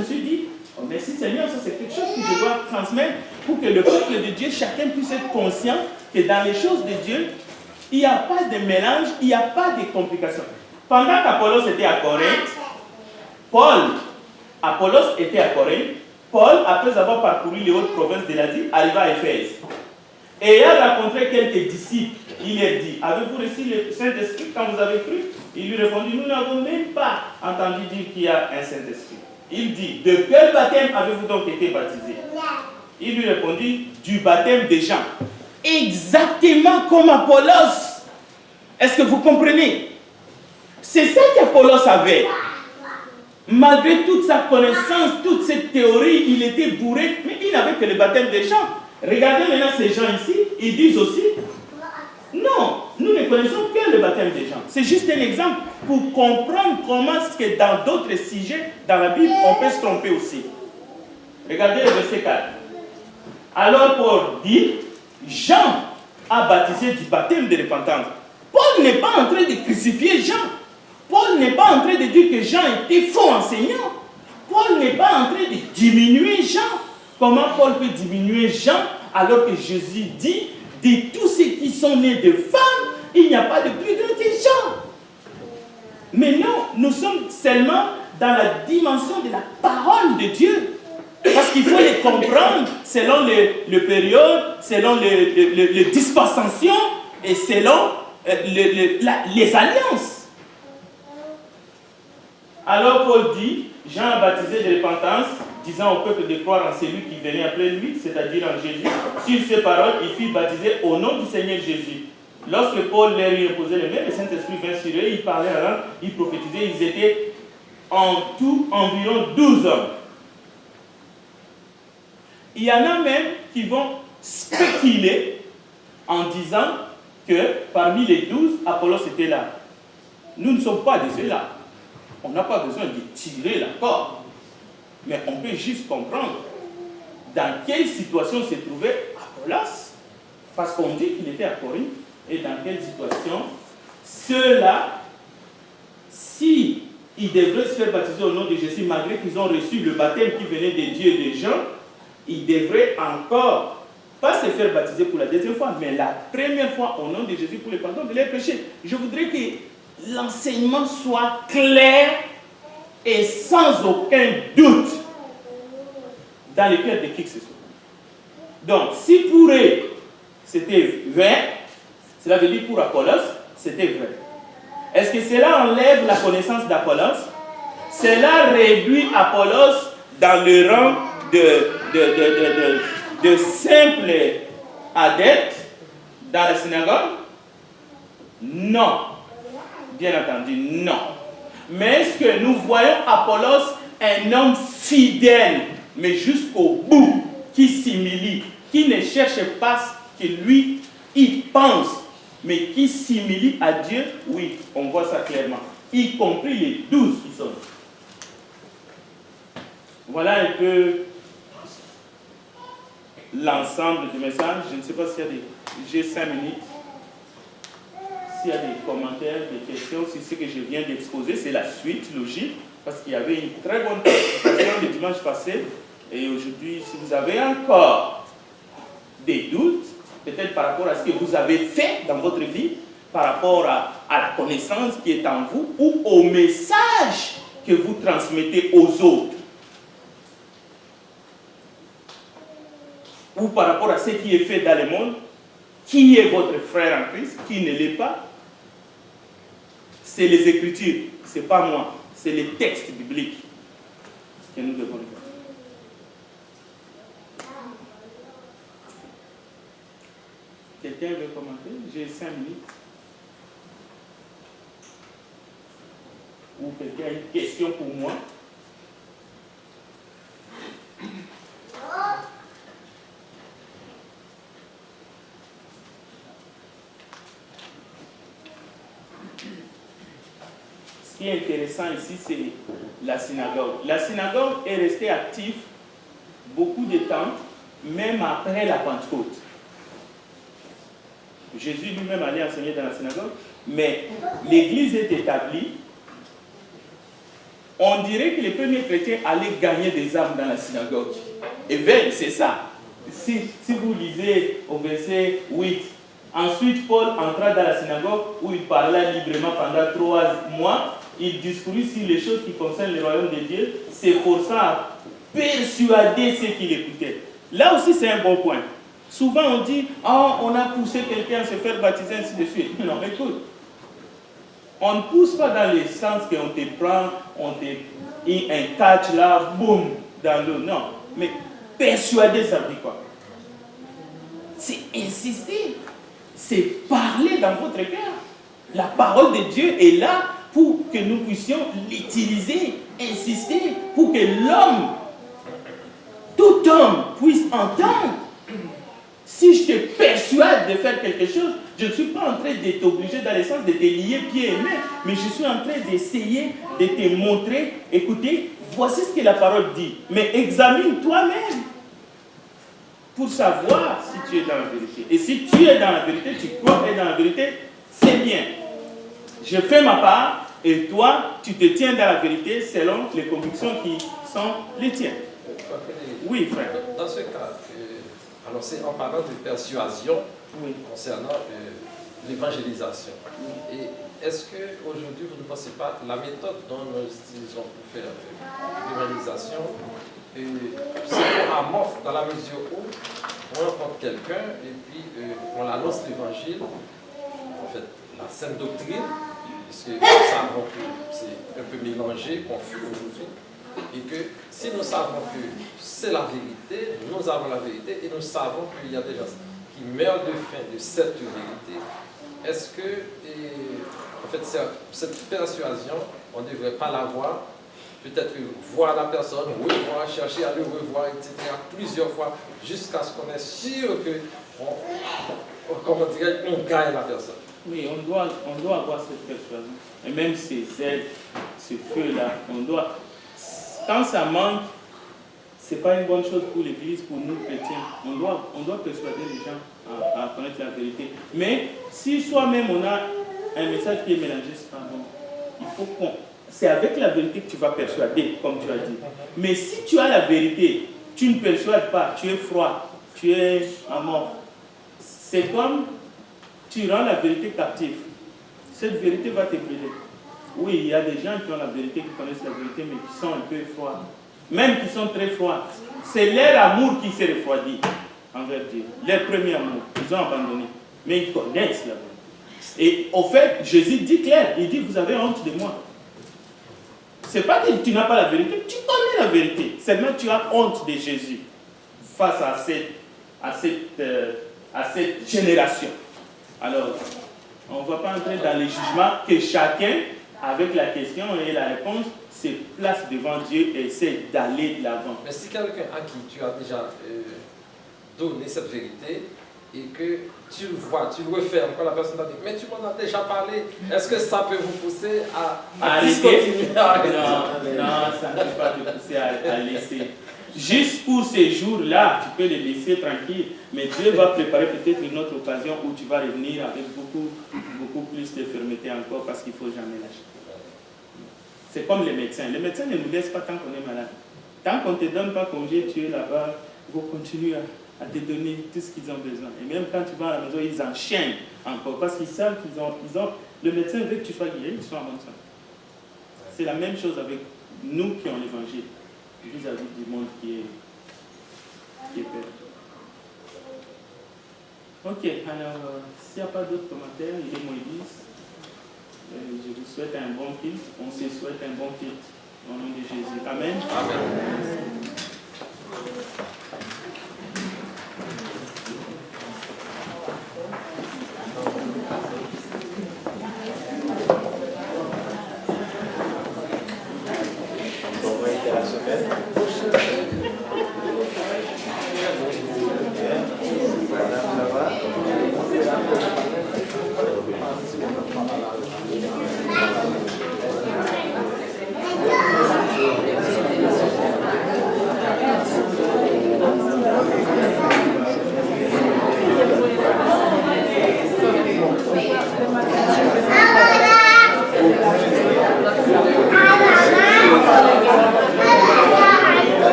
me suis dit, oh, merci Seigneur, ça c'est quelque chose que je dois transmettre pour que le peuple de Dieu, chacun puisse être conscient que dans les choses de Dieu, il n'y a pas de mélange, il n'y a pas de complications. Pendant qu'Apollos était à Corinthe, Apollos était à Corinthe, Paul, après avoir parcouru les hautes provinces de l'Asie, arriva à Éphèse. Et ayant rencontré quelques disciples, il leur dit, avez-vous reçu le Saint-Esprit quand vous avez cru? Il lui répondit, nous n'avons même pas entendu dire qu'il y a un Saint-Esprit. Il dit, de quel baptême avez-vous donc été baptisé? Il lui répondit, du baptême des gens. Exactement comme Apollos. Est-ce que vous comprenez? C'est ça qu'Apollos avait. Malgré toute sa connaissance, toute cette théorie, il était bourré, mais il n'avait que le baptême des gens. Regardez maintenant ces gens ici, ils disent aussi, non, nous ne connaissons que le baptême des gens. C'est juste un exemple pour comprendre comment est-ce que dans d'autres sujets, dans la Bible, on peut se tromper aussi. Regardez le verset 4. Alors Paul dit, Jean a baptisé du baptême de repentance. Paul n'est pas en train de crucifier Jean. Paul n'est pas en train de dire que Jean était faux enseignant. Paul n'est pas en train de diminuer Jean. Comment Paul peut diminuer Jean alors que Jésus dit, de tous ceux qui sont nés de femmes, il n'y a pas de plus grand que Jean. Mais non, nous sommes seulement dans la dimension de la parole de Dieu. Parce qu'il faut les comprendre selon les périodes, selon les dispensations et selon les alliances. Alors Paul dit, Jean a baptisé de repentance, disant au peuple de croire en celui qui venait après lui, c'est-à-dire en Jésus. Sur ces paroles, il fut baptisé au nom du Seigneur Jésus. Lorsque Paul leur y imposait les mains, le Saint-Esprit vint sur eux, il parlait en langue, il prophétisait, ils étaient en tout environ 12 hommes. Il y en a même qui vont spéculer en disant que parmi les 12, Apollos était là. Nous ne sommes pas de ceux-là. On n'a pas besoin de tirer la corde. Mais on peut juste comprendre dans quelle situation se trouvait Apollos. Parce qu'on dit qu'il était à Corinthe. Et dans quelle situation ceux-là, si ils devraient se faire baptiser au nom de Jésus, malgré qu'ils ont reçu le baptême qui venait des dieux et des gens, ils devraient encore pas se faire baptiser pour la deuxième fois, mais la première fois au nom de Jésus pour le pardon de leurs péchés. Je voudrais que l'enseignement soit clair et sans aucun doute dans le cœur de qui que ce soit. Donc, si pour eux, c'était vrai, cela veut dire pour Apollos, c'était vrai. Est-ce que cela enlève la connaissance d'Apollos? Cela réduit Apollos dans le rang de simple adepte dans la synagogue? Non. Bien entendu, non. Mais est-ce que nous voyons Apollos un homme fidèle, mais jusqu'au bout, qui s'humilie, qui ne cherche pas ce que lui, il pense, mais qui s'humilie à Dieu? Oui, on voit ça clairement. Y compris les 12 qui sont. Voilà un peu l'ensemble du message. Je ne sais pas s'il y a des... J'ai 5 minutes. S'il y a des commentaires, des questions, si ce que je viens d'exposer, c'est la suite logique, parce qu'il y avait une très bonne présentation le dimanche passé, et aujourd'hui, si vous avez encore des doutes, peut-être par rapport à ce que vous avez fait dans votre vie, par rapport à la connaissance qui est en vous, ou au message que vous transmettez aux autres, ou par rapport à ce qui est fait dans le monde, qui est votre frère en Christ, qui ne l'est pas, c'est les Écritures, ce n'est pas moi, c'est les textes bibliques que nous devons lire. Quelqu'un veut commenter? J'ai 5 minutes. Ou quelqu'un a une question pour moi? Ce qui est intéressant ici, c'est la synagogue. La synagogue est restée active beaucoup de temps, même après la Pentecôte. Jésus lui-même allait enseigner dans la synagogue, mais l'Église est établie on dirait que les premiers chrétiens allaient gagner des âmes dans la synagogue. Et bien, c'est ça. Si vous lisez au verset 8, ensuite Paul entra dans la synagogue où il parla librement pendant 3 mois. Il discourait sur les choses qui concernent le royaume de Dieu, s'efforçant à persuader ceux qui l'écoutaient. Là aussi, c'est un bon point. Souvent, on dit, on a poussé quelqu'un à se faire baptiser, ainsi de suite. Non, écoute. On ne pousse pas dans le sens qu'on te prend, on te un catch là, boum, dans l'eau. Non. Mais persuader, ça veut dire quoi? C'est insister. C'est parler dans votre cœur. La parole de Dieu est là pour que nous puissions l'utiliser, insister, pour que l'homme, tout homme, puisse entendre. Si je te persuade de faire quelque chose, je ne suis pas en train de t'obliger dans le sens de te lier pieds et mains, mais je suis en train d'essayer de te montrer, écoutez, voici ce que la parole dit. Mais examine toi-même pour savoir si tu es dans la vérité. Et si tu es dans la vérité, tu crois être dans la vérité, c'est bien. Je fais ma part et toi, tu te tiens dans la vérité selon les convictions qui sont les tiennes. Oui, frère. Dans ce cas, alors c'est en parlant de persuasion concernant l'évangélisation. Et est-ce qu'aujourd'hui, vous ne pensez pas la méthode dont nous utilisons pour faire l'évangélisation, c'est qu'on amorce dans la mesure où on rencontre quelqu'un et puis on annonce l'évangile, en fait, la sainte doctrine, parce que nous savons que c'est un peu mélangé, confus aujourd'hui, et que si nous savons que c'est la vérité, nous avons la vérité, et nous savons qu'il y a des gens qui meurent de faim de cette vérité, est-ce que, en fait, cette persuasion, on ne devrait pas l'avoir, peut-être voir la personne, revoir, chercher à le revoir, etc., plusieurs fois, jusqu'à ce qu'on est sûr qu'on gagne la personne. Oui, on doit avoir cette persuasion. Et même ces aides, ce feu-là, on doit... Quand ça manque, ce n'est pas une bonne chose pour l'Église, pour nous chrétiens. On doit persuader les gens à connaître la vérité. Mais si soi-même on a un message qui est mélangé, c'est pas bon. Il faut qu'on... C'est avec la vérité que tu vas persuader, comme tu as dit. Mais si tu as la vérité, tu ne persuades pas, tu es froid, tu es en mort. C'est comme tu rends la vérité captive. Cette vérité va te brûler. Oui, il y a des gens qui ont la vérité, qui connaissent la vérité, mais qui sont un peu froids. Même qui sont très froids. C'est leur amour qui s'est refroidi envers Dieu. Leur premier amour. Ils ont abandonné. Mais ils connaissent la vérité. Et au fait, Jésus dit clair, il dit, vous avez honte de moi. C'est pas que tu n'as pas la vérité, tu connais la vérité. Seulement tu as honte de Jésus face à cette génération. Alors, on ne va pas entrer dans les jugements que chacun, avec la question et la réponse, se place devant Dieu et essaie d'aller de l'avant. Mais si quelqu'un à qui tu as déjà donné cette vérité et que tu le vois, tu le refermes, quand la personne t'a dit « mais tu m'en as déjà parlé », est-ce que ça peut vous pousser à discontinuer à arrêter? Non, ça ne peut pas te pousser à laisser. Juste pour ces jours-là, tu peux les laisser tranquilles, mais Dieu va préparer peut-être une autre occasion où tu vas revenir avec beaucoup plus de fermeté encore, parce qu'il ne faut jamais lâcher. C'est comme les médecins. Les médecins ne nous laissent pas tant qu'on est malade. Tant qu'on ne te donne pas congé, tu es là-bas, ils vont continuer à te donner tout ce qu'ils ont besoin. Et même quand tu vas à la maison, ils enchaînent encore, parce qu'ils savent qu'ils ont... Le médecin veut que tu sois guéri, qu'ils soient en bonne santé. C'est la même chose avec nous qui ont l'évangile, vis-à-vis du monde qui est perdu. Ok, alors, s'il n'y a pas d'autres commentaires, il est Moïse. Je vous souhaite un bon culte. On se souhaite un bon culte. Au nom de Jésus. Amen. Amen. Comment était la semaine?